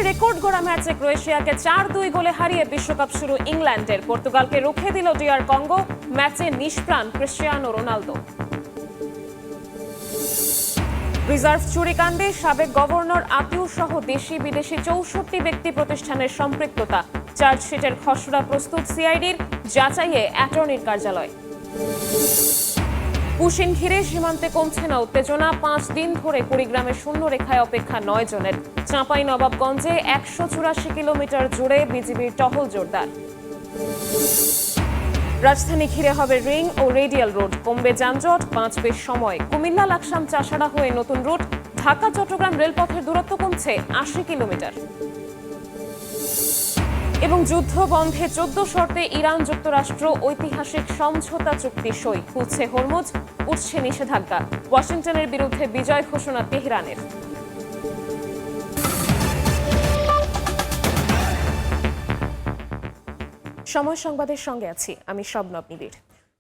Record গড়া ম্যাচে ক্রোয়েশিয়াকে 4-2 গোলে হারিয়ে বিশ্বকাপ শুরু ইংল্যান্ডের। পর্তুগালকে রুখে দিল ডিআর কঙ্গো। ম্যাচে নিষ্প্রাণ ক্রিস্টিয়ানো রোনালদো। রিজার্ভ চুরিকাণ্ডে সাবেক গভর্নর আতিউর সহ দেশি বিদেশি 64 ব্যক্তি প্রতিষ্ঠানের সম্পৃক্ততা। চার্জশিটের খসড়া প্রস্তুত সিআইডির, যাচাইয়ে অ্যাটর্নির কার্যালয়। পুশিন ঘিরে সীমান্তে কমছে না উত্তেজনা। 5 দিন ধরে কুড়িগ্রামের শূন্য রেখায় অপেক্ষা 9 জনের। চাঁপাইনবাবগঞ্জে 184 কিলোমিটার জুড়ে বিজিবির টহল জোরদার। রাজধানী ঘিরে হবে রিং ও রেডিয়াল রোড, কমবে যানজট, বাঁচবে সময়। কুমিল্লা লাকসাম চাষাড়া হয়ে নতুন রুট। ঢাকা চট্টগ্রাম রেলপথের দূরত্ব কমছে 80 কিলোমিটার। এবং যুদ্ধ বন্ধে 14 শর্তে ইরান যুক্তরাষ্ট্র ঐতিহাসিক সমঝোতা চুক্তি সই। খুলছে হরমুজ, উঠছে নিষেধাজ্ঞা। ওয়াশিংটনের বিরুদ্ধে বিজয় ঘোষণা তেহরানের। সময় সংবাদের সঙ্গে আছি আমি শবনব নিবিড়।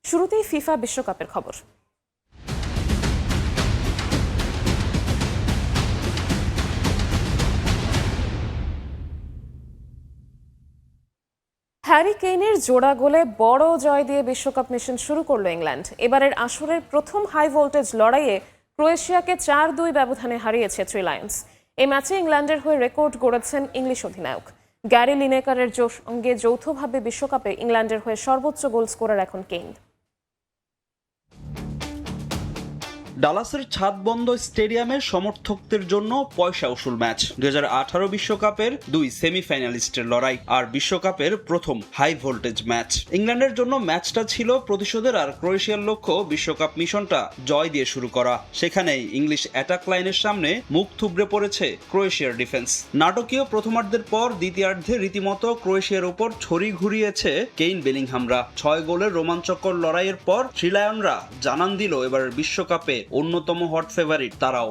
শুরুতেই ফিফা বিশ্বকাপের খবর। হ্যারি কেইনের জোড়া গোলে বড় জয় দিয়ে বিশ্বকাপ মিশন শুরু করলো ইংল্যান্ড। এবারের আসরের প্রথম হাই ভোল্টেজ লড়াইয়ে ক্রোয়েশিয়াকে 4-2 ব্যবধানে হারিয়েছে থ্রি লায়ন্স। এই ম্যাচে ইংল্যান্ডের হয়ে রেকর্ড গড়েছেন ইংলিশ অধিনায়ক। গ্যারি লিনেকারের সঙ্গে যৌথভাবে বিশ্বকাপে ইংল্যান্ডের হয়ে সর্বোচ্চ গোল স্কোরার এখন কেইন। ডালাসের ছাদবন্ধ স্টেডিয়ামে সমর্থকদের জন্য পয়সা উসুল ম্যাচ। 2018 বিশ্বকাপের 2 সেমিফাইনালিস্টের লড়াই আর বিশ্বকাপের প্রথম হাই ভোল্টেজ ম্যাচ। ইংল্যান্ডের জন্য ম্যাচটা ছিল প্রতিশোধের, আর ক্রোয়েশিয়ার লক্ষ্য বিশ্বকাপ মিশনটা জয় দিয়ে শুরু করা। সেখানেই ইংলিশ অ্যাটাক লাইনের সামনে মুখ থুবড়ে পড়েছে ক্রোয়েশিয়ার ডিফেন্স। নাটকীয় প্রথমার্ধের পর দ্বিতীয়ার্ধে রীতিমতো ক্রোয়েশিয়ার উপর ছড়ি ঘুরিয়েছে কেইন বেলিংহামরা। 6 গোলের রোমাঞ্চকর লড়াইয়ের পর থ্রি লায়নরা জানান দিল এবারের বিশ্বকাপে অন্যতম হট ফেভারিট তারাও।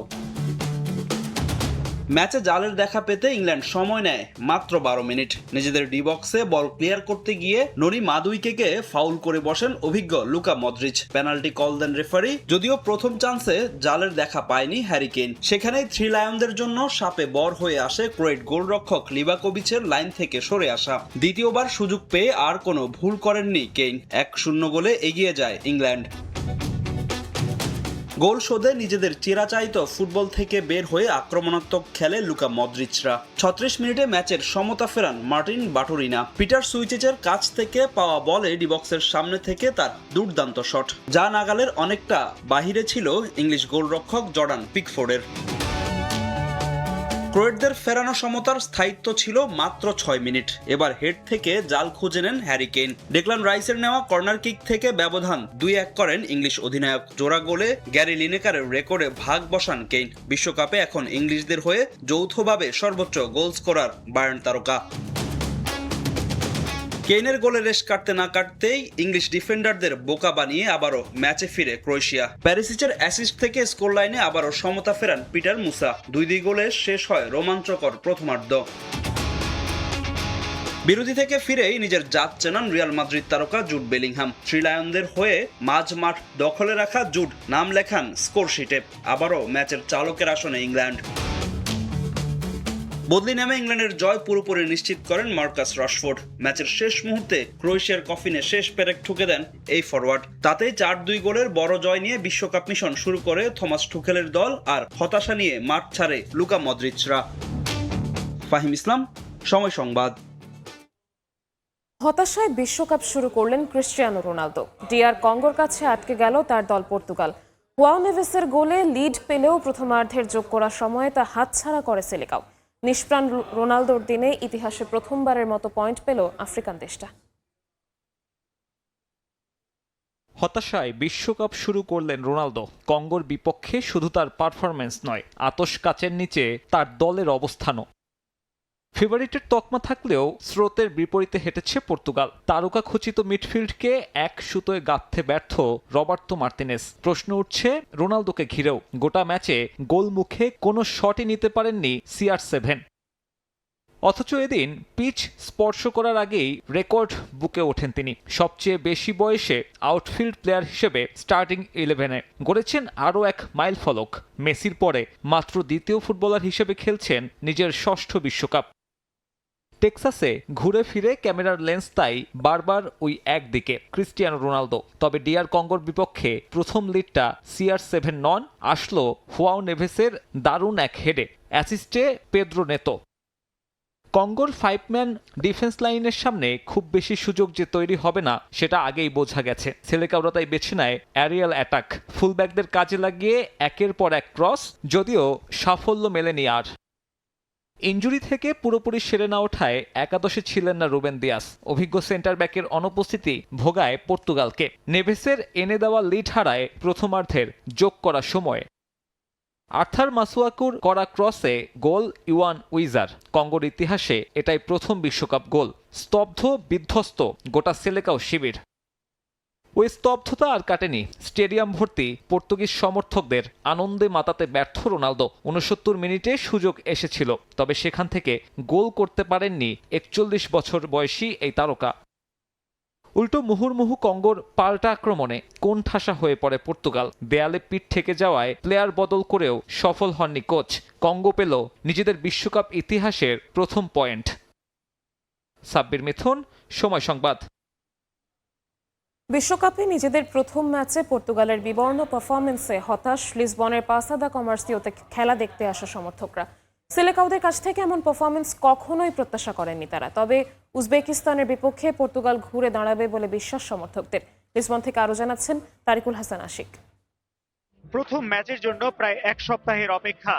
ম্যাচে জালের দেখা পেতে ইংল্যান্ড সময় নেয় মাত্র 12 মিনিট। নিজেদের ডি বক্সে বল ক্লিয়ার করতে গিয়ে নরি মাদুইকেকে ফাউল করে বসেন অভিজ্ঞ লুকা মদ্রিচ। পেনাল্টি কল দেন রেফারি। যদিও প্রথম চান্সে জালের দেখা পায়নি হ্যারি কেইন, সেখানেই থ্রি লায়নদের জন্য সাপে বর হয়ে আসে ক্রোয়েট গোলরক্ষক লিভাকোভিচের লাইন থেকে সরে আসা। দ্বিতীয়বার সুযোগ পেয়ে আর কোনো ভুল করেননি কেইন। 1-0 গোলে এগিয়ে যায় ইংল্যান্ড। গোল শোধে নিজেদের চিরাচারিত ফুটবল থেকে বের হয়ে আক্রমণাত্মক খেলে লুকা মদ্রিচরা। 36 মিনিটে ম্যাচের সমতা ফেরান মার্টিন বাটুরিনা। পিটার সুইচেচের কাছ থেকে পাওয়া বলে ডিবক্সের সামনে থেকে তার দুর্দান্ত শট, যা নাগালের অনেকটা বাহিরে ছিল ইংলিশ গোলরক্ষক জর্ডান পিকফোর্ডের। ক্রোয়েটদের ফেরানো সমতার স্থায়িত্ব ছিল মাত্র 6 মিনিট। এবার হেড থেকে জাল খুঁজে নেন হ্যারি কেইন। ডেকলান রাইসের নেওয়া কর্নার কিক থেকে ব্যবধান 2-1 করেন ইংলিশ অধিনায়ক। জোড়া গোলে গ্যারি লিনেকারের রেকর্ডে ভাগ বসান কেইন। বিশ্বকাপে এখন ইংলিশদের হয়ে যৌথভাবে সর্বোচ্চ গোল স্কোরার বায়ার্ন তারকা। কেইনের গোলে রেশ কাটতে না কাটতেই ইংলিশ ডিফেন্ডারদের বোকা বানিয়ে আবারও ম্যাচে ফিরে ক্রোয়েশিয়া। প্যারিসিচের অ্যাসিস্ট থেকে স্কোর লাইনে আবারও সমতা ফেরান পিটার মুসা। 2-2 গোলে শেষ হয় রোমাঞ্চকর প্রথমার্ধ। বিরতি থেকে ফিরেই নিজের জাত চেনান রিয়াল মাদ্রিদ তারকা জুড বেলিংহাম। থ্রি লায়নদের হয়ে মাঝ মাঠ দখলে রাখা জুড নাম লেখান স্কোর শিটে। আবারও ম্যাচের চালকের আসনে ইংল্যান্ড। বদলি নেমে ইংল্যান্ডের জয় পুরোপুরি নিশ্চিত করেন মার্কাস রাশফোর্ড। ম্যাচের শেষ মুহূর্তে ক্রোয়েশিয়ার কফিনে শেষ পেরেক ঠুকে দেন এই ফরওয়ার্ড। তাতেই 4-2 গোলের বড় জয় নিয়ে বিশ্বকাপ মিশন শুরু করে থমাস টুখেলের দল, আর হতাশা নিয়ে মাঠ ছাড়ে লুকা মদ্রিচরা। ফাহিম ইসলাম, সময় সংবাদ। হতাশায় বিশ্বকাপ শুরু করলেন ক্রিস্টিয়ানো রোনালদো। ডিআর কঙ্গোর কাছে আটকে গেল তার দল পর্তুগাল। হুয়াও নেভেসের গোলে লিড পেলেও প্রথমার্ধের যোগ করার সময় তা হাতছাড়া করে সেলেকাও। নিষ্প্রাণ রোনালদোর দিনে ইতিহাসে প্রথমবারের মতো পয়েন্ট পেল আফ্রিকান দেশটা। হতাশায় বিশ্বকাপ শুরু করলেন রোনালদো। কঙ্গোর বিপক্ষে শুধু তার পারফরম্যান্স নয়, আতশ কাচের নিচে তার দলের অবস্থানও। ফেভারিটের তকমা থাকলেও স্রোতের বিপরীতে হেঁটেছে পর্তুগাল। তারকা খচিত মিডফিল্ডকে এক সুতোয় গাঁথতে ব্যর্থ রবার্তো মার্তিনেস। প্রশ্ন উঠছে রোনালদোকে ঘিরেও। গোটা ম্যাচে গোলমুখে কোনো শটই নিতে পারেননি CR7। অথচ এদিন পিচ স্পর্শ করার আগেই রেকর্ড বুকে ওঠেন তিনি। সবচেয়ে বেশি বয়সে আউটফিল্ড প্লেয়ার হিসেবে স্টার্টিং 11-এ গড়েছেন আরও এক মাইলফলক। মেসির পরে মাত্র দ্বিতীয় ফুটবলার হিসেবে খেলছেন নিজের ষষ্ঠ বিশ্বকাপ। টেক্সাসে ঘুরে ফিরে ক্যামেরার লেন্স তাই বারবার ওই একদিকে ক্রিস্টিয়ানো রোনালদো। তবে ডিআর কঙ্গোর বিপক্ষে প্রথম লিডটা CR7 নন, আসলো হুয়াও নেভেসের দারুণ এক হেডে, অ্যাসিস্টে পেদ্রো নেতো। কঙ্গোর 5-ম্যান ডিফেন্স লাইনের সামনে খুব বেশি সুযোগ যে তৈরি হবে না সেটা আগেই বোঝা গেছে। সেলেকাওরা তাই বেছে নেয় অ্যারিয়াল অ্যাটাক, ফুলব্যাকদের কাজে লাগিয়ে একের পর এক ক্রস, যদিও সাফল্য মেলেনি আর। ইনজুরি থেকে পুরোপুরি সেরে না ওঠায় একাদশে ছিলেন না রুবেন দিয়াস। অভিজ্ঞ সেন্টার ব্যাকের অনুপস্থিতি ভোগায় পর্তুগালকে। নেভেসের এনে দেওয়া লিড হারায় প্রথমার্ধের যোগ করা সময়ে। আর্থার মাসুয়াকুর করা ক্রসে গোল ইওয়ান উইজার। কঙ্গোর ইতিহাসে এটাই প্রথম বিশ্বকাপ গোল। স্তব্ধ বিধ্বস্ত গোটা সেলেকাও শিবির। ওই স্তব্ধতা আর কাটেনি। স্টেডিয়াম ভর্তি পর্তুগিজ সমর্থকদের আনন্দে মাতাতে ব্যর্থ রোনালদো। 69 মিনিটে সুযোগ এসেছিল, তবে সেখান থেকে গোল করতে পারেননি 41 বছর বয়সী এই তারকা। উল্টো মুহুর্মুহু কঙ্গোর পাল্টা আক্রমণে কোণঠাসা হয়ে পড়ে পর্তুগাল। দেয়ালে পিঠ ঠেকে যাওয়ায় প্লেয়ার বদল করেও সফল হননি কোচ। কঙ্গো পেল নিজেদের বিশ্বকাপ ইতিহাসের প্রথম পয়েন্ট। সাব্বির মিথুন, সময় সংবাদ। বিশ্বকাপে নিজেদের প্রথম ম্যাচে পর্তুগালের বিবর্ণ পারফরমেন্সে হতাশ লিসবনের পাসা দা কমার্সিওতে খেলা দেখতে আসা সমর্থকরা। সেলেকাওদের কাছ থেকে এমন পারফরমেন্স কখনোই প্রত্যাশা করেননি তারা। তবে উজবেকিস্তানের বিপক্ষে পর্তুগাল ঘুরে দাঁড়াবে বলে বিশ্বাস সমর্থকদের। লিসবন থেকে আরো জানাচ্ছেন তারিকুল হাসান আশিক। প্রথম ম্যাচের জন্য প্রায় এক সপ্তাহের অপেক্ষা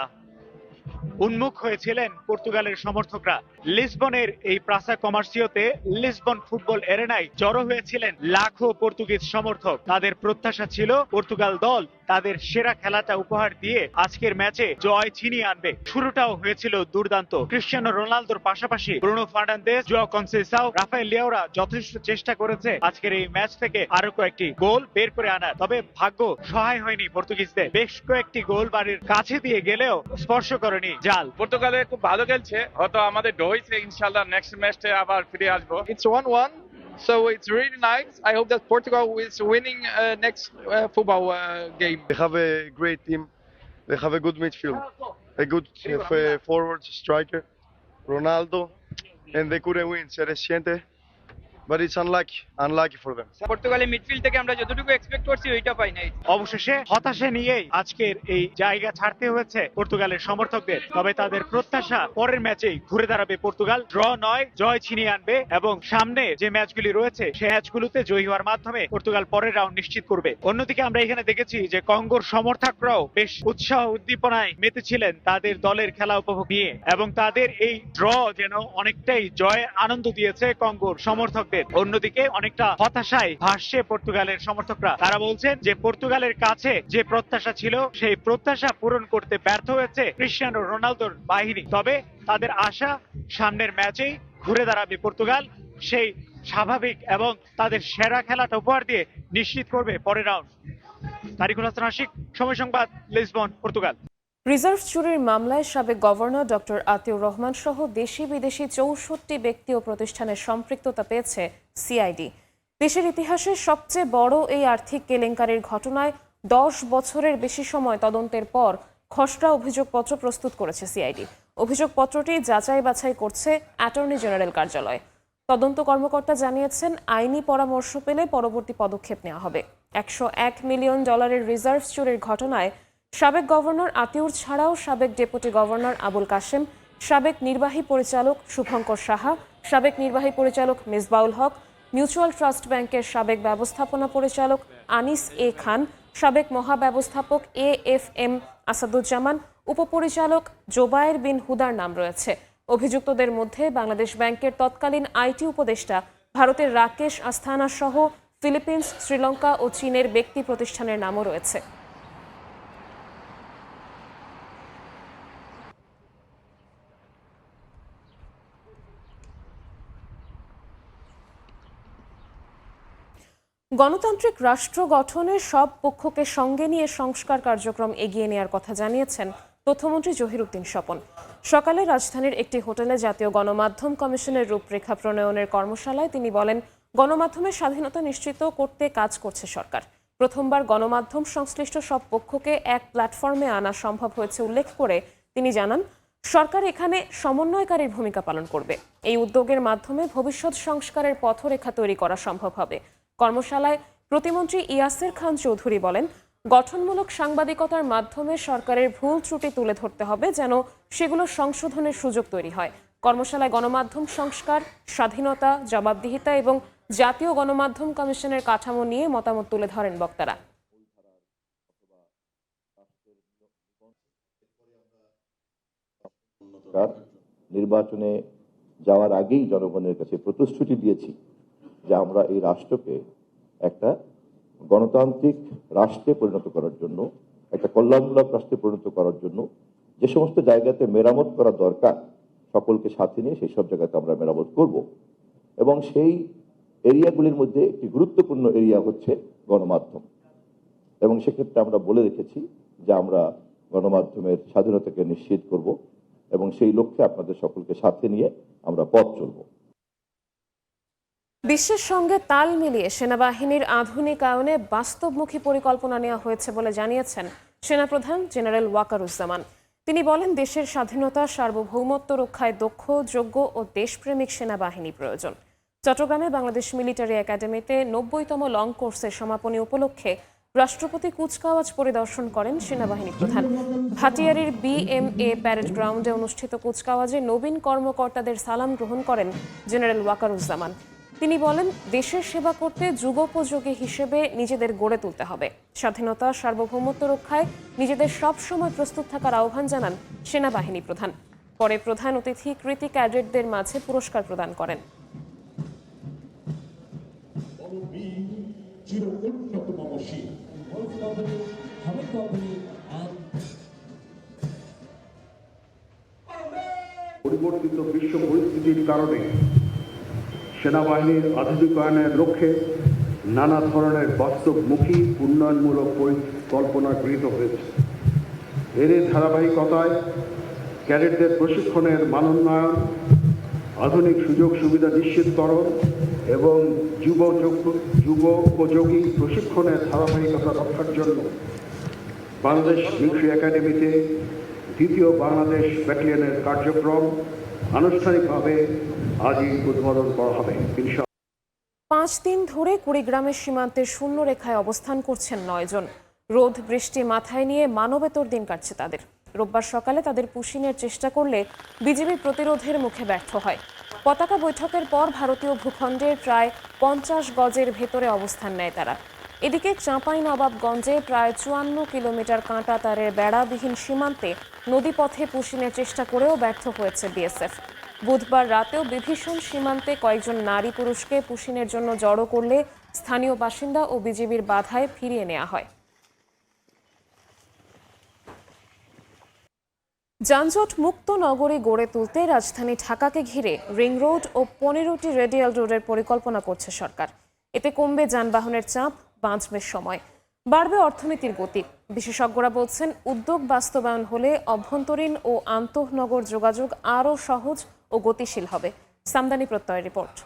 উন্মুখ হয়েছিলেন পর্তুগালের সমর্থকরা। লিসবনের এই প্রাসা কমার্সিওতে লিসবন ফুটবল এরেনায় জড়ো হয়েছিলেন লাখো পর্তুগিজ সমর্থক। তাদের প্রত্যাশা ছিল পর্তুগাল দল তাদের সেরা খেলাটা উপহার দিয়ে আজকের ম্যাচে জয় ছিনিয়ে আনবে। শুরুটাও হয়েছিল দুর্দান্ত। ক্রিস্টিয়ানো রোনালদোর পাশাপাশি ব্রুনো ফার্নান্দেজ, জোয়াও কনসেসাও, রাফায়েল লিয়াওরা যথেষ্ট চেষ্টা করেছে আজকের এই ম্যাচ থেকে আরো কয়েকটি গোল বের করে আনার। তবে ভাগ্য সহায় হয়নি পর্তুগিজদের। বেশ কয়েকটি গোল বাড়ির কাছে দিয়ে গেলেও স্পর্শ করেনি জাল। পর্তুগালে খুব ভালো খেলছে, হয়তো আমাদের ডইছে ইনশাআল্লাহ নেক্সট ম্যাচে আবার ফিরে আসবো। It's 1-1, so it's really nice. I hope that Portugal is winning next football game. They have a great team. They have a good midfield, a good forward striker, Ronaldo, and they couldn't win. Se resiente, but it's unlucky for them. পর্তুগালের midfield থেকে আমরা যতটুকু expect করছি ওইটা পাই নাই। অবশেষে হতাশা নিয়েই আজকের এই জায়গা ছাড়তে হয়েছে পর্তুগালের সমর্থকদের। তবে তাদের প্রত্যাশা পরের ম্যাচেই ঘুরে দাঁড়াবে পর্তুগাল, ড্র নয় জয় ছিনিয়ে আনবে এবং সামনে যে ম্যাচগুলি রয়েছে সেই ম্যাচগুলোতে জয়ী হওয়ার মাধ্যমে পর্তুগাল পরের রাউন্ড নিশ্চিত করবে। অন্যদিকে আমরা এখানে দেখেছি যে কঙ্গোর সমর্থকরাও বেশ উৎসাহ উদ্দীপনায় মেতেছিলেন তাদের দলের খেলা উপভোগ নিয়ে এবং তাদের এই ড্র যেন অনেকটাই জয়ের আনন্দ দিয়েছে কঙ্গোর সমর্থকদের। অন্যদিকে অনেকটা হতাশায় ভাসছে পর্তুগালের সমর্থকরা। তারা বলছেন যে পর্তুগালের কাছে যে প্রত্যাশা ছিল সেই প্রত্যাশা পূরণ করতে ব্যর্থ হয়েছে ক্রিস্টিয়ানো রোনালদোর বাহিনী। তবে তাদের আশা সামনের ম্যাচেই ঘুরে দাঁড়াবে পর্তুগাল, সেই স্বাভাবিক এবং তাদের সেরা খেলাটা উপহার দিয়ে নিশ্চিত করবে পরের রাউন্ড। তারিকুল হাসান আশিক, সময় সংবাদ, লিসবন, পর্তুগাল। রিজার্ভ চুরির মামলায় সাবেক গভর্নর ডক্টর আতিউর রহমান সহ দেশি বিদেশি 64 ব্যক্তি ও প্রতিষ্ঠানের সম্পৃক্ততা পেয়েছে সিআইডি। দেশের ইতিহাসে সবচেয়ে বড় এই আর্থিক কেলেঙ্কারির ঘটনায় 10 বছরের বেশি সময় তদন্তের পর খসড়া অভিযোগপত্র প্রস্তুত করেছে সিআইডি। অভিযোগপত্রটি যাচাই বাছাই করছে অ্যাটর্নি জেনারেল কার্যালয়। তদন্ত কর্মকর্তা জানিয়েছেন আইনি পরামর্শ পেলে পরবর্তী পদক্ষেপ নেওয়া হবে। $101 মিলিয়ন রিজার্ভ চুরির ঘটনায় সাবেক গভর্নর আতিউর ছাড়াও সাবেক ডেপুটি গভর্নর আবুল কাশেম, সাবেক নির্বাহী পরিচালক শুভঙ্কর সাহা, সাবেক নির্বাহী পরিচালক মিসবাউল হক, মিউচুয়াল ট্রাস্ট ব্যাংকের সাবেক ব্যবস্থাপনা পরিচালক আনিস এ খান, সাবেক মহাব্যবস্থাপক AFM আসাদুজ্জামান, উপপরিচালক জোবায়ের বিন হুদার নাম রয়েছে। অভিযুক্তদের মধ্যে বাংলাদেশ ব্যাংকের তৎকালীন আইটি উপদেষ্টা, ভারতের রাকেশ আস্থানা সহ ফিলিপিন্স, শ্রীলঙ্কা ও চীনের ব্যক্তি প্রতিষ্ঠানের নামও রয়েছে। গণতান্ত্রিক রাষ্ট্র গঠনে সব পক্ষকে সঙ্গে নিয়ে সংস্কার কার্যক্রম এগিয়ে নেওয়ার কথা জানিয়েছেন তথ্যমন্ত্রী জহিরুদ্দিন স্বপন। সকালে রাজধানীর একটি হোটেলে জাতীয় গণমাধ্যম কমিশনের রূপরেখা প্রণয়নের কর্মশালায় তিনি বলেন, গণমাধ্যমের স্বাধীনতা নিশ্চিত করতে কাজ করছে সরকার। প্রথমবার গণমাধ্যম সংশ্লিষ্ট সব পক্ষকে এক প্ল্যাটফর্মে আনা সম্ভব হয়েছে উল্লেখ করে তিনি জানান, সরকার এখানে সমন্বয়কারীর ভূমিকা পালন করবে। এই উদ্যোগের মাধ্যমে ভবিষ্যৎ সংস্কারের পথরেখা তৈরি করা সম্ভব হবে। কর্মশালায় প্রতিমন্ত্রী ইয়াসির খান চৌধুরী বলেন, গঠনমূলক সাংবাদিকতার মাধ্যমে সরকারের ভুল ত্রুটি তুলে ধরতে হবে, যেন সেগুলো সংশোধনের সুযোগ তৈরি হয়। কর্মশালায় গণমাধ্যম সংস্কার, স্বাধীনতা, জবাবদিহিতা এবং জাতীয় গণমাধ্যম কমিশনের কাঠামো নিয়ে মতামত তুলে ধরেন বক্তারা। নির্বাচনে যাওয়ার আগেই জনগণের কাছে প্রতিশ্রুতি দিয়েছি যে আমরা এই রাষ্ট্রকে একটা গণতান্ত্রিক রাষ্ট্রে পরিণত করার জন্য, একটা কল্যাণমূলক রাষ্ট্রে পরিণত করার জন্য যে সমস্ত জায়গাতে মেরামত করা দরকার সকলকে সাথে নিয়ে সেই সব জায়গাতে আমরা মেরামত করব। এবং সেই এরিয়াগুলির মধ্যে একটি গুরুত্বপূর্ণ এরিয়া হচ্ছে গণমাধ্যম। এবং সেক্ষেত্রে আমরা বলে রেখেছি যে আমরা গণমাধ্যমের স্বাধীনতাকে নিশ্চিত করব এবং সেই লক্ষ্যে আপনাদের সকলকে সাথে নিয়ে আমরা পথ চলব। বিশ্বের সঙ্গে তাল মিলিয়ে সেনাবাহিনীর আধুনিকায়নে বাস্তবমুখী পরিকল্পনা নেওয়া হয়েছে বলে জানিয়েছেন সেনাপ্রধান জেনারেল ওয়াকারুজ্জামান। তিনি বলেন, দেশের স্বাধীনতা, সার্বভৌমত্ব রক্ষায় দক্ষ, যোগ্য ও দেশপ্রেমিক সেনাবাহিনী প্রয়োজন। চট্টগ্রামে বাংলাদেশ মিলিটারি একাডেমিতে 90তম লং কোর্সের সমাপনী উপলক্ষে রাষ্ট্রপতি কুচকাওয়াজ পরিদর্শন করেন সেনাবাহিনী প্রধান। ভাটিয়ারীর BMA প্যারেড গ্রাউন্ডে অনুষ্ঠিত কুচকাওয়াজে নবীন কর্মকর্তাদের সালাম গ্রহণ করেন জেনারেল ওয়াকারুজ্জামান। তিনি বলেন, দেশের সেবা করতে যুগোপযোগী হিসেবে নিজেদের গড়ে তুলতে হবে। স্বাধীনতা, সার্বভৌমত্ব রক্ষায় নিজেদের সবসময় প্রস্তুত থাকার আহ্বান জানান সেনাবাহিনী প্রধান। পরে প্রধান অতিথি কৃতি ক্যাডেটদের মাঝে পুরস্কার প্রদান করেন। পরিবর্তিত বিশ্ব পরিস্থিতির কারণে সেনাবাহিনীর আধুনিকায়নের লক্ষ্যে নানা ধরনের বাস্তবমুখী উন্নয়নমূলক পরিকল্পনা গৃহীত হয়েছে। এর ধারাবাহিকতায় ক্যাডেটদের প্রশিক্ষণের মানোন্নয়ন, আধুনিক সুযোগ সুবিধা নিশ্চিতকরণ এবং যুগোপযোগী প্রশিক্ষণের ধারাবাহিকতা রক্ষার জন্য বাংলাদেশ মিলিটারি একাডেমিতে 2য় বাংলাদেশ ব্যাটালিয়নের কার্যক্রম আনুষ্ঠানিকভাবে আজই উদ্বোধন করা হবে। 5 দিন ধরে কুড়িগ্রামের সীমান্তের শূন্য রেখায় অবস্থান করছেন 9 জন। রোদ বৃষ্টি মাথায় নিয়ে মানবেতর দিন কাটছে তাদের। রোববার সকালে তাদের পুশিনের চেষ্টা করলে বিজিবি প্রতিরোধের মুখে ব্যর্থ হয়। পতাকা বৈঠকের পর ভারতীয় ভূখণ্ডের প্রায় 50 গজের ভেতরে অবস্থান নেয় তারা। এদিকে চাঁপাইনবাবগঞ্জে প্রায় 54 কিলোমিটার কাঁটা তারের বেড়াবিহীন সীমান্তে নদীপথে পুশিনের চেষ্টা করেও ব্যর্থ হয়েছে বিএসএফ। বুধবার রাতেও বিভীষণ সীমান্তে কয়েকজন নারী পুরুষকে পুশিনের জন্য জড়ো করলে স্থানীয় বাসিন্দা ও বিজিবির বাধায় ফিরিয়ে নেওয়া হয়। যানজট মুক্ত নগরী গড়ে তুলতে রাজধানী ঢাকাকে ঘিরে রিং রোড ও 15টি রেডিয়াল রোডের পরিকল্পনা করছে সরকার। এতে কমবে যানবাহনের চাপ, বাঁচবে সময়, বাড়বে অর্থনীতির গতি। বিশেষজ্ঞরা বলছেন, উদ্যোগ বাস্তবায়ন হলে অভ্যন্তরীণ ও আন্তঃনগর যোগাযোগ আরও সহজ ও গতিশীল হবে। সামদানি প্রত্যয় রিপোর্ট।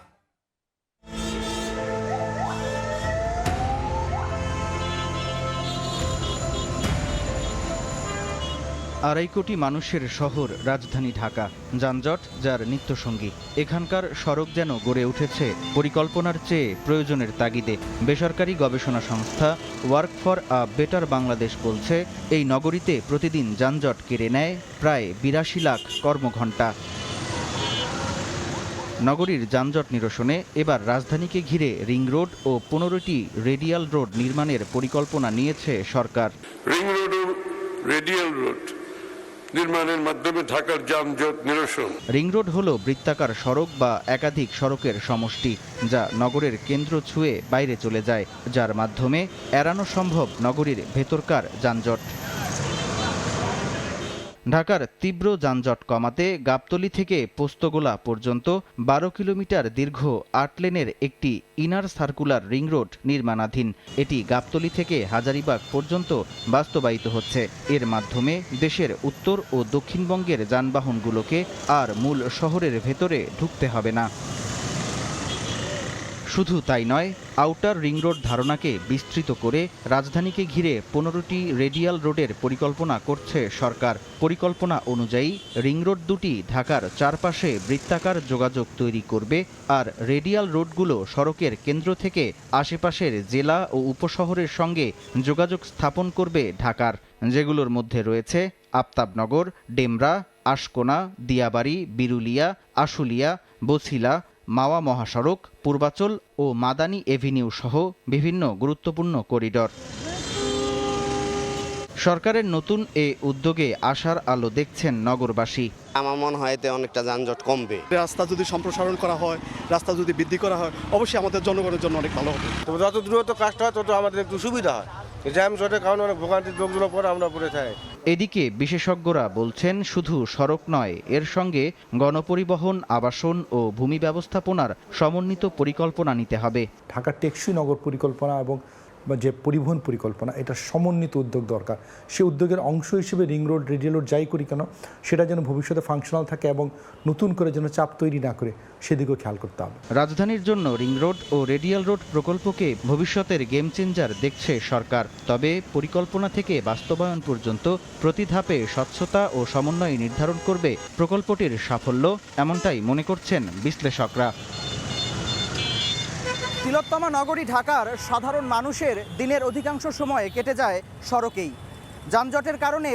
2.5 কোটি মানুষের শহর রাজধানী ঢাকা, যানজট যার নিত্যসঙ্গী। এখানকার সড়ক যেন গড়ে উঠেছে পরিকল্পনার চেয়ে প্রয়োজনের তাগিদে। বেসরকারি গবেষণা সংস্থা work for a better Bangladesh বলছে, এই নগরীতে প্রতিদিন যানজট কেড়ে নেয় প্রায় 82 লাখ কর্মঘণ্টা। নগরীর যানজট নিরসনে এবার রাজধানীকে ঘিরে রিং রোড ও 15টি রেডিয়াল রোড নির্মাণের পরিকল্পনা নিয়েছে সরকার। রিং রোড ও রেডিয়াল রোড নির্মাণের মাধ্যমে ঢাকার যানজট নিরসন। রিং রোড হলো বৃত্তাকার সড়ক বা একাধিক সড়কের সমষ্টি, যা নগরের কেন্দ্র ছুঁয়ে বাইরে চলে যায়, যার মাধ্যমে এড়ানো সম্ভব নগরীর ভেতরকার যানজট। ঢাকার তীব্র যানজট কমাতে গাবতলী থেকে পোস্তগোলা পর্যন্ত 12 কিলোমিটার দীর্ঘ 8 লেনের একটি ইনার সার্কুলার রিং রোড নির্মাণাধীন। এটি গাবতলী থেকে হাজারীবাগ পর্যন্ত বাস্তবায়িত হচ্ছে। এর মাধ্যমে দেশের উত্তর ও দক্ষিণবঙ্গের যানবাহনগুলোকে আর মূল শহরের ভেতরে ঢুকতে হবে না। শুধু তাই নয়, আউটার রিং রোড ধারণাকে বিস্তৃত করে রাজধানীকে ঘিরে 15টি রেডিয়াল রোডের পরিকল্পনা করছে সরকার। পরিকল্পনা অনুযায়ী রিং রোড দুটি ঢাকার চারপাশে বৃত্তাকার যোগাযোগ তৈরি করবে, আর রেডিয়াল রোডগুলো সড়কের কেন্দ্র থেকে আশেপাশের জেলা ও উপশহরের সঙ্গে যোগাযোগ স্থাপন করবে ঢাকার, যেগুলোর মধ্যে রয়েছে আফতাবনগর, ডেমরা, আশকোনা, দিয়াবাড়ি, বিরুলিয়া, আশুলিয়া, বছিলা, মাওয়া মহাসড়ক, পূর্বাচল ও মাদানী এভিনিউ সহ বিভিন্ন গুরুত্বপূর্ণ করিডর। সরকারের নতুন এ উদ্যোগে আশার আলো দেখছেন নগরবাসী। আমার মনে হয় এতে অনেকটা যানজট কমবে। রাস্তা যদি সম্প্রসারণ করা হয়, রাস্তা যদি বৃদ্ধি করা হয়, অবশ্যই আমাদের জনগণের জন্য অনেক ভালো হবে। তবে যত দ্রুত কাজটা হয় তত আমাদের একটু সুবিধা হয়। জ্যাম জটের কারণে অনেক ভোগান্তির লোকগুলো পরে আমরা পড়ে থাকি। এদিকে বিশেষজ্ঞরা বলছেন, শুধু সড়ক নয়, এর সঙ্গে গণপরিবহন, আবাসন ও ভূমি ব্যবস্থাপনার সমন্বিত পরিকল্পনা নিতে হবে। ঢাকার টেকসই নগর পরিকল্পনা এবং যে পরিবহন পরিকল্পনা, এটা সমন্বিত উদ্যোগ দরকার। সেই উদ্যোগের অংশ হিসেবে রিং রোড, রেডিয়াল রোড যাই করি কেন, সেটা যেন ভবিষ্যতে ফাংশনাল থাকে এবং নতুন করে যেন চাপ তৈরি না করে সেদিকেও খেয়াল করতে হবে। রাজধানীর জন্য রিং রোড ও রেডিয়াল রোড প্রকল্পকে ভবিষ্যতের গেম চেঞ্জার দেখছে সরকার। তবে পরিকল্পনা থেকে বাস্তবায়ন পর্যন্ত প্রতি ধাপে স্বচ্ছতা ও সমন্বয় নির্ধারণ করবে প্রকল্পটির সাফল্য, এমনটাই মনে করছেন বিশ্লেষকরা। তিলোত্তমা নগরী ঢাকার সাধারণ মানুষের দিনের অধিকাংশ সময় কেটে যায় সড়কেই। যানজটের কারণে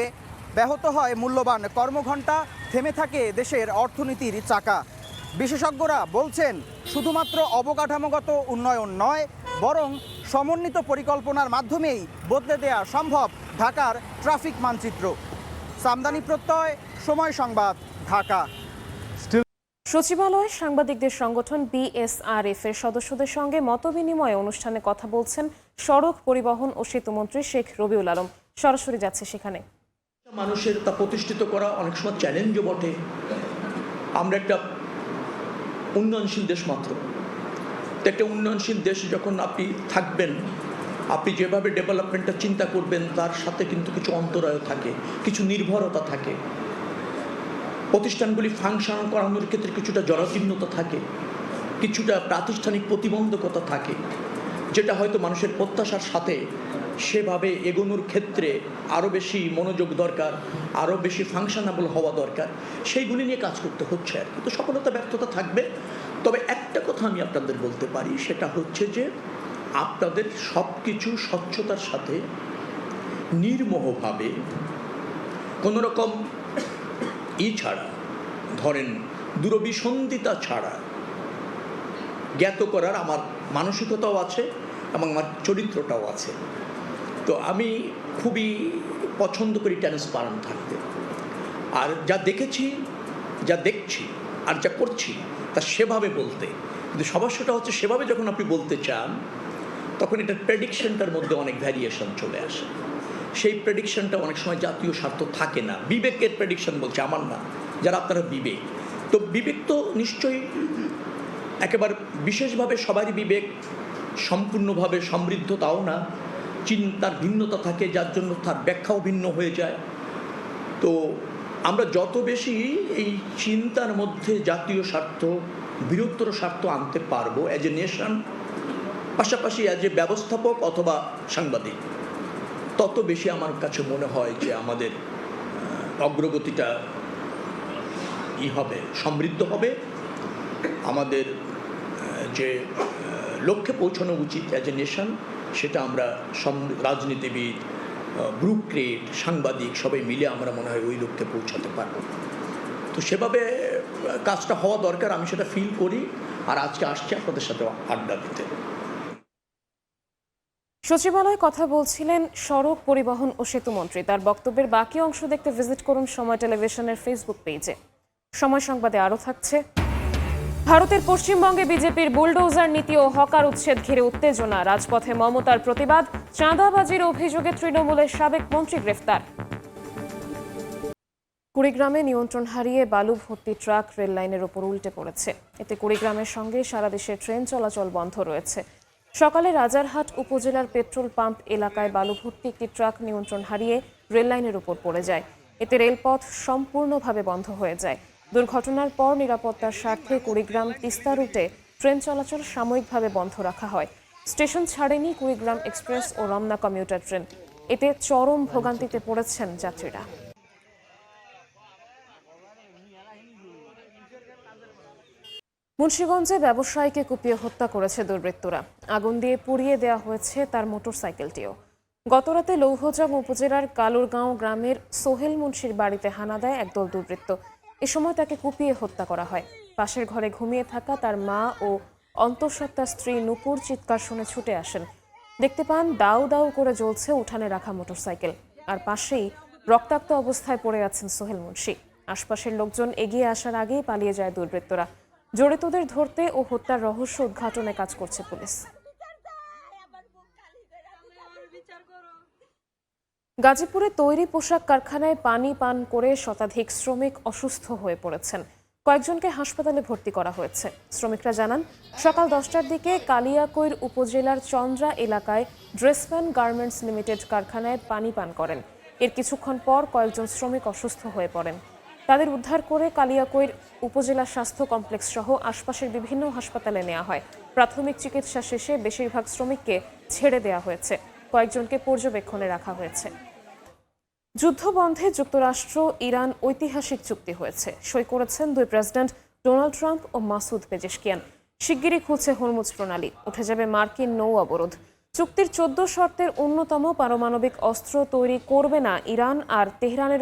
ব্যাহত হয় মূল্যবান কর্মঘণ্টা, থেমে থাকে দেশের অর্থনীতির চাকা। বিশেষজ্ঞরা বলছেন, শুধুমাত্র অবকাঠামোগত উন্নয়ন নয়, বরং সমন্বিত পরিকল্পনার মাধ্যমেই বদলে দেয়া সম্ভব ঢাকার ট্রাফিক মানচিত্র। সামদানি প্রত্যয়, সময় সংবাদ, ঢাকা। সচিবালয়ে সাংবাদিকদের সংগঠন বিএসআরএফ এর সদস্যদের সঙ্গে মতবিনিময় অনুষ্ঠানে কথা বলছেন সড়ক পরিবহন ও সেতুমন্ত্রী শেখ রবিউল আলম। সরাসরি যাচ্ছে সেখানে। মানুষের তা প্রতিষ্ঠিত করা অনেক সময় চ্যালেঞ্জও বটে। আমরা একটা উন্নয়নশীল দেশ মাত্র। তো একটা উন্নয়নশীল দেশ যখন আপনি থাকবেন, আপনি যেভাবে ডেভেলপমেন্টটা চিন্তা করবেন তার সাথে কিন্তু কিছু অন্তরায় থাকে, কিছু নির্ভরতা থাকে। প্রতিষ্ঠানগুলি ফাংশন করানোর ক্ষেত্রে কিছুটা জরাজীর্ণতা থাকে, কিছুটা প্রাতিষ্ঠানিক প্রতিবন্ধকতা থাকে, যেটা হয়তো মানুষের প্রত্যাশার সাথে সেভাবে এগোনোর ক্ষেত্রে আরও বেশি মনোযোগ দরকার, আরও বেশি ফাংশনাবল হওয়া দরকার। সেইগুলি নিয়ে কাজ করতে হচ্ছে আর কি। তো সফলতা ব্যর্থতা থাকবে। তবে একটা কথা আমি আপনাদের বলতে পারি, সেটা হচ্ছে যে আপনাদের সব কিছু স্বচ্ছতার সাথে নির্মোহভাবে কোনো রকম ছাড়া, ধরেন দূরভিসন্ধিতা ছাড়া জ্ঞাত করার আমার মানসিকতাও আছে এবং আমার চরিত্রটাও আছে। তো আমি খুবই পছন্দ করি ট্রান্সপারেন্ট থাকতে। আর যা দেখেছি, যা দেখছি আর যা করছি তা সেভাবে বলতে। কিন্তু সমস্যাটা হচ্ছে, সেভাবে যখন আপনি বলতে চান তখন এটার প্রেডিকশনটার মধ্যে অনেক ভ্যারিয়েশন চলে আসে। সেই প্রেডিকশনটা অনেক সময় জাতীয় স্বার্থ থাকে না। বিবেকের প্রেডিকশন বলছে, আমার না, যারা আপনারা বিবেক। তো বিবেক তো নিশ্চয়ই একেবারে বিশেষভাবে সবারই বিবেক সম্পূর্ণভাবে সমৃদ্ধ তাও না। চিন্তার ভিন্নতা থাকে, যার জন্য তার ব্যাখ্যাও ভিন্ন হয়ে যায়। তো আমরা যত বেশি এই চিন্তার মধ্যে জাতীয় স্বার্থ, বৃহত্তর স্বার্থ আনতে পারবো অ্যাজ এ নেশন, পাশাপাশি অ্যাজ এ ব্যবস্থাপক অথবা সাংবাদিক, তত বেশি আমার কাছে মনে হয় যে আমাদের অগ্রগতিটা হবে, সমৃদ্ধ হবে। আমাদের যে লক্ষ্যে পৌঁছানো উচিত অ্যাজ এ নেশন, সেটা আমরা রাজনীতিবিদ, ব্যুরোক্রেট, সাংবাদিক সবাই মিলে আমরা মনে হয় ওই লক্ষ্যে পৌঁছাতে পারব। তো সেভাবে কাজটা হওয়া দরকার, আমি সেটা ফিল করি। আর আজকে আসছি আপনাদের সাথে আড্ডা দিতে। সচিবালয়ে কথা বলছিলেন সড়ক পরিবহন ও সেতুমন্ত্রী। তার বক্তব্যের বাকি অংশ দেখতে ভিজিট করুন সময় টেলিভিশনের ফেসবুক পেজে। সময় সংবাদে আরও থাকছে, ভারতের পশ্চিমবঙ্গে বিজেপির বুলডোজার নীতি ও হকার উচ্ছেদ ঘিরে উত্তেজনা। রাজপথে মমতার প্রতিবাদ। চাঁদাবাজির অভিযোগে তৃণমূলের সাবেক মন্ত্রী গ্রেফতার। কুড়িগ্রামে নিয়ন্ত্রণ হারিয়ে বালু ভর্তি ট্রাক রেল লাইনের ওপর উল্টে পড়েছে। এতে কুড়িগ্রামের সঙ্গে সারা দেশের ট্রেন চলাচল বন্ধ রয়েছে। সকালে রাজারহাট উপজেলার পেট্রোল পাম্প এলাকায় বালু ভর্তি একটি ট্রাক নিয়ন্ত্রণ হারিয়ে রেল লাইনের উপর পড়ে যায়। এতে রেলপথ সম্পূর্ণভাবে বন্ধ হয়ে যায়। দুর্ঘটনার পর নিরাপত্তার স্বার্থে কুড়িগ্রাম তিস্তা রুটে ট্রেন চলাচল সাময়িকভাবে বন্ধ রাখা হয়। স্টেশন ছাড়েনি কুড়িগ্রাম এক্সপ্রেস ও রমনা কমিউটার ট্রেন। এতে চরম ভোগান্তিতে পড়েছেন যাত্রীরা। মুন্সিগঞ্জে ব্যবসায়ীকে কুপিয়ে হত্যা করেছে দুর্বৃত্তরা। আগুন দিয়ে পুড়িয়ে দেওয়া হয়েছে তার মোটরসাইকেলটিও। গতরাতে লৌহজং উপজেলার কালুরগাঁও গ্রামের সোহেল মুন্সির বাড়িতে হানা দেয় একদল দুর্বৃত্ত। এ সময় তাকে কুপিয়ে হত্যা করা হয়। পাশের ঘরে ঘুমিয়ে থাকা তার মা ও অন্তঃসত্ত্বা স্ত্রী নূপুর চিৎকার শুনে ছুটে আসেন। দেখতে পান দাউ দাউ করে জ্বলছে উঠানে রাখা মোটরসাইকেল, আর পাশেই রক্তাক্ত অবস্থায় পড়ে আছেন সোহেল মুন্সি। আশপাশের লোকজন এগিয়ে আসার আগেই পালিয়ে যায় দুর্বৃত্তরা। জড়িতদের ধরতে ও হত্যার রহস্য উদ্ঘাটনে কাজ করছে পুলিশ। গাজীপুরে তৈরি পোশাক কারখানায় পানি পান করে শতাধিক শ্রমিক অসুস্থ হয়ে পড়েছেন। কয়েকজনকে হাসপাতালে ভর্তি করা হয়েছে। শ্রমিকরা জানান, সকাল 10টার দিকে কালিয়াকৈর উপজেলার চন্দ্রা এলাকায় ড্রেসম্যান গার্মেন্টস লিমিটেড কারখানায় পানি পান করেন। এর কিছুক্ষণ পর কয়েকজন শ্রমিক অসুস্থ হয়ে পড়েন। তাদের উদ্ধার করে কালিয়াকৈর উপজেলা স্বাস্থ্য কমপ্লেক্স সহ আশপাশের বিভিন্ন হাসপাতালে নেওয়া হয়। প্রাথমিক চিকিৎসা শেষে বেশিরভাগ শ্রমিককে ছেড়ে দেওয়া হয়েছে। কয়েকজনকে পর্যবেক্ষণে রাখা হয়েছে। যুদ্ধবন্ধে যুক্তরাষ্ট্র ইরান ঐতিহাসিক চুক্তি হয়েছে। সই করেছেন দুই প্রেসিডেন্ট ডোনাল্ড ট্রাম্প ও মাসুদ পেজেশকিয়ান। শিগগিরই খুলছে হরমুজ প্রণালী, উঠে যাবে মার্কিন নৌ অবরোধ। চুক্তির 14 শর্তের অন্যতম পারমাণবিক অস্ত্র তৈরি করবে না ইরান, আর তেহরানের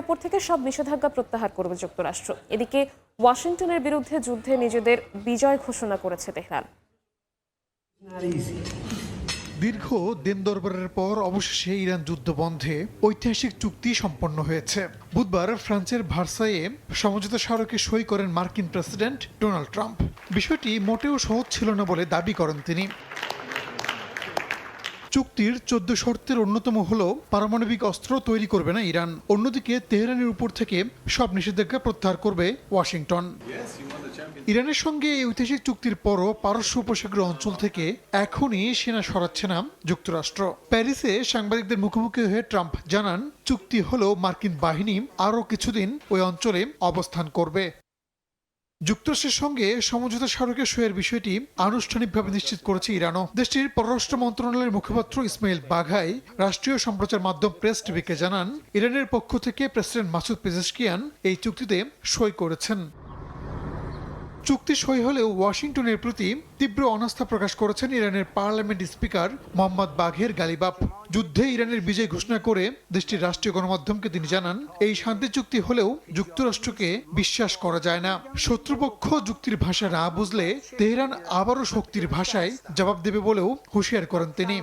ওপর থেকে সব নিষেধাজ্ঞা প্রত্যাহার করবে যুক্তরাষ্ট্র। এদিকে ওয়াশিংটনের বিরুদ্ধে যুদ্ধে নিজেদের বিজয় ঘোষণা করেছে তেহরান। দীর্ঘ দিন দরবারের পর অবশেষে ইরান যুদ্ধ বন্ধে ঐতিহাসিক চুক্তি সম্পন্ন হয়েছে। বুধবার ফ্রান্সের ভার্সাইয়ে সমঝোতা স্মারকে সই করেন মার্কিন প্রেসিডেন্ট ডোনাল্ড ট্রাম্প। বিষয়টি মোটেও সহজ ছিল না বলে দাবি করেন তিনি। চুক্তির 14 শর্তের অন্যতম হল পারমাণবিক অস্ত্র তৈরি করবে না ইরান। অন্যদিকে তেহরানের উপর থেকে সব নিষেধাজ্ঞা প্রত্যাহার করবে ওয়াশিংটন। ইরানের সঙ্গে এই ঐতিহাসিক চুক্তির পরও পারস্য উপসাগর অঞ্চল থেকে এখনই সেনা সরাচ্ছে না যুক্তরাষ্ট্র। প্যারিসে সাংবাদিকদের মুখোমুখি হয়ে ট্রাম্প জানান, চুক্তি হলো মার্কিন বাহিনী আরও কিছুদিন ওই অঞ্চলে অবস্থান করবে। যুক্তরাষ্ট্রের সঙ্গে সমঝোতা স্মারকে সইয়ের বিষয়টি আনুষ্ঠানিকভাবে নিশ্চিত করেছে ইরানও। দেশটির পররাষ্ট্র মন্ত্রণালয়ের মুখপাত্র ইসমাইল বাঘাই রাষ্ট্রীয় সম্প্রচার মাধ্যম প্রেস টিভিকে জানান, ইরানের পক্ষ থেকে প্রেসিডেন্ট মাসুদ পেজেশকিয়ান এই চুক্তিতে সই করেছেন। চুক্তি সই হলেও ওয়াশিংটনের প্রতি তীব্র অনাস্থা প্রকাশ করেছেন ইরানের পার্লামেন্ট স্পিকার মোহাম্মদ বাঘের গালিবাফ। যুদ্ধে ইরানের বিজয় ঘোষণা করে দেশটির রাষ্ট্রীয় গণমাধ্যমকে তিনি জানান, এই শান্তি চুক্তি হলেও যুক্তরাষ্ট্রকে বিশ্বাস করা যায় না। শত্রুপক্ষ যুক্তির ভাষা না বুঝলে তেহরান আবারও শক্তির ভাষায় জবাব দেবে বলেও হুঁশিয়ার করেন তিনি।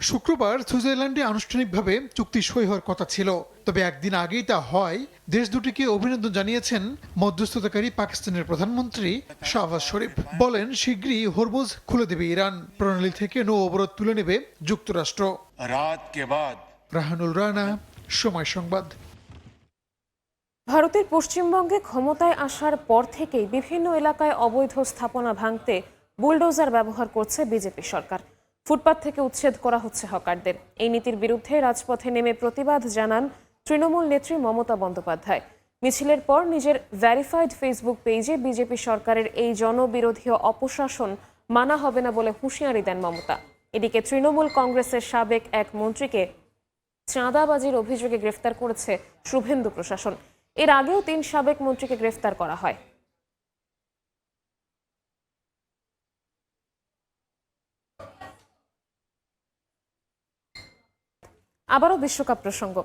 শুক্রবার সুইজারল্যান্ডে আনুষ্ঠানিকভাবে চুক্তি সই হওয়ার কথা ছিল, তবে একদিন আগেই তা হয়। দেশ দুটিকে অভিনন্দন জানিয়েছেন মধ্যস্থতাকারী পাকিস্তানের প্রধানমন্ত্রী শাহবাজ শরীফ। বলেন, শিগগিরই হরমুজ খুলে দেবে ইরান, প্রণালী থেকে নৌ অবরোধ তুলে নেবে যুক্তরাষ্ট্র। রাহানুল রানা, সময় সংবাদ। ভারতের পশ্চিমবঙ্গে ক্ষমতায় আসার পর থেকেই বিভিন্ন এলাকায় অবৈধ স্থাপনা ভাঙতে বুলডোজার ব্যবহার করছে বিজেপি সরকার। ফুটপাত থেকে উচ্ছেদ করা হচ্ছে হকারদের। এই নীতির বিরুদ্ধে রাজপথে নেমে প্রতিবাদ জানান তৃণমূল নেত্রী মমতা বন্দ্যোপাধ্যায়। মিছিলের পর নিজের ভেরিফাইড ফেসবুক পেজে বিজেপি সরকারের এই জনবিরোধী অপশাসন মানা হবে না বলে হুঁশিয়ারি দেন মমতা। এদিকে তৃণমূল কংগ্রেসের সাবেক এক মন্ত্রীকে চাঁদাবাজির অভিযোগে গ্রেফতার করেছে শুভেন্দু প্রশাসন। এর আগেও 3 সাবেক মন্ত্রীকে গ্রেফতার করা হয়। আবারও বিশ্বকাপ প্রসঙ্গ।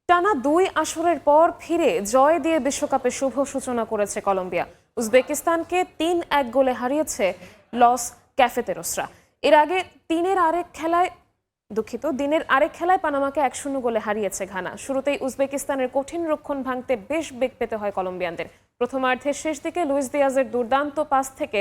টানা 2 আসরের পর ফিরে জয় দিয়ে বিশ্বকাপের শুভ সূচনা করেছে কলম্বিয়া। উজবেকিস্তানকে 3-1 গোলে হারিয়েছে লস ক্যাফেতেরোসরা। এর আগে দিনের আরেক খেলায় পানামাকে 1-0 গোলে হারিয়েছে ঘানা। শুরুতেই উজবেকিস্তানের কঠিন রক্ষণ ভাঙতে বেশ বেগ পেতে হয় কলম্বিয়ানদের। প্রথমার্ধের শেষ দিকে লুইস দিয়াজের দুর্দান্ত পাস থেকে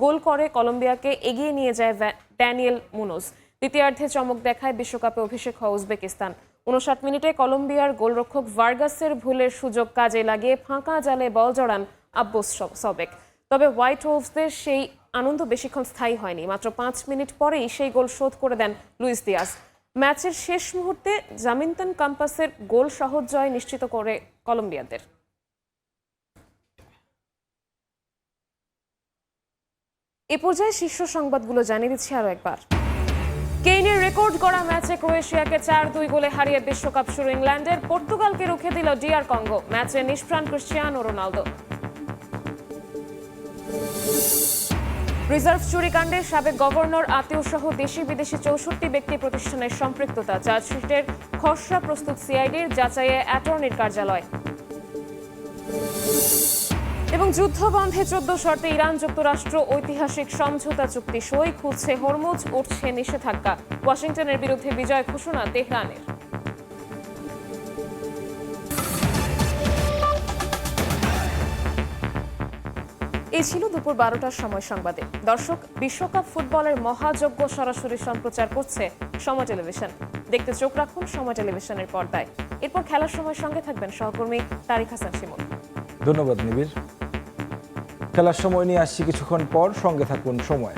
গোল করে কলম্বিয়াকে এগিয়ে নিয়ে যায় ড্যানিয়েল মুনোজ। দ্বিতীয়ার্ধে চমক দেখায় বিশ্বকাপে অভিষেক হওয়া উজবেকিস্তান। 59 মিনিটে কলম্বিয়ার গোলরক্ষক ভার্গাসের ভুলের সুযোগ কাজে লাগিয়ে ফাঁকা জালে বল জড়ান আব্বাস সবেক। তবে হোয়াইট ওলভসদের সেই আনন্দ বেশিক্ষণ স্থায়ী হয়নি। মাত্র 5 মিনিট পরেই সেই গোল শোধ করে দেন লুইস দিয়াজ। ম্যাচের শেষ মুহূর্তে জামিনতান কাম্পাসের গোল সহজ জয় নিশ্চিত করে কলম্বিয়াদের। এ পর্যায়ে শীর্ষ সংবাদগুলো জানিয়ে দিচ্ছি আরও একবার। কেইনের রেকর্ড গড়া ম্যাচে ক্রোয়েশিয়াকে 4-2 গোলে হারিয়ে বিশ্বকাপ শুরু ইংল্যান্ডের। পর্তুগালকে রুখে দিল DR কঙ্গো। ম্যাচে নিষ্প্রাণ ক্রিশ্চিয়ানো রোনালদো। রিজার্ভ চুরিকাণ্ডে সাবেক গভর্নর আতিউ সহ দেশি বিদেশি 64 ব্যক্তি প্রতিষ্ঠানের সম্পৃক্ততা। চার্জশিটের খসড়া প্রস্তুত সিআইডির যাচাইয়ে অ্যাটর্নির কার্যালয়। এবং যুদ্ধ বন্ধে 14 শর্তে ইরান যুক্তরাষ্ট্র ঐতিহাসিক সমঝোতা চুক্তি সই। খুলছে হরমুজ, উঠছে নিষেধাজ্ঞা। ওয়াশিংটনের বিরুদ্ধে বিজয় ঘোষণা তেহরানের। এই ছিল দুপুর 12টার সময় সংবাদে। দর্শক, বিশ্বকাপ ফুটবলের মহাযজ্ঞ সরাসরি সম্প্রচার করছে সময় টেলিভিশন। দেখতে চোখ রাখুন সময় টেলিভিশনের পর্দায়। এরপর খেলার সময় সঙ্গে থাকবেন সহকর্মী তারিক হাসান শিমুল। ধন্যবাদ নিবিড়। খেলার সময় নিয়ে আসছি কিছুক্ষণ পর, সঙ্গে থাকুন সময়।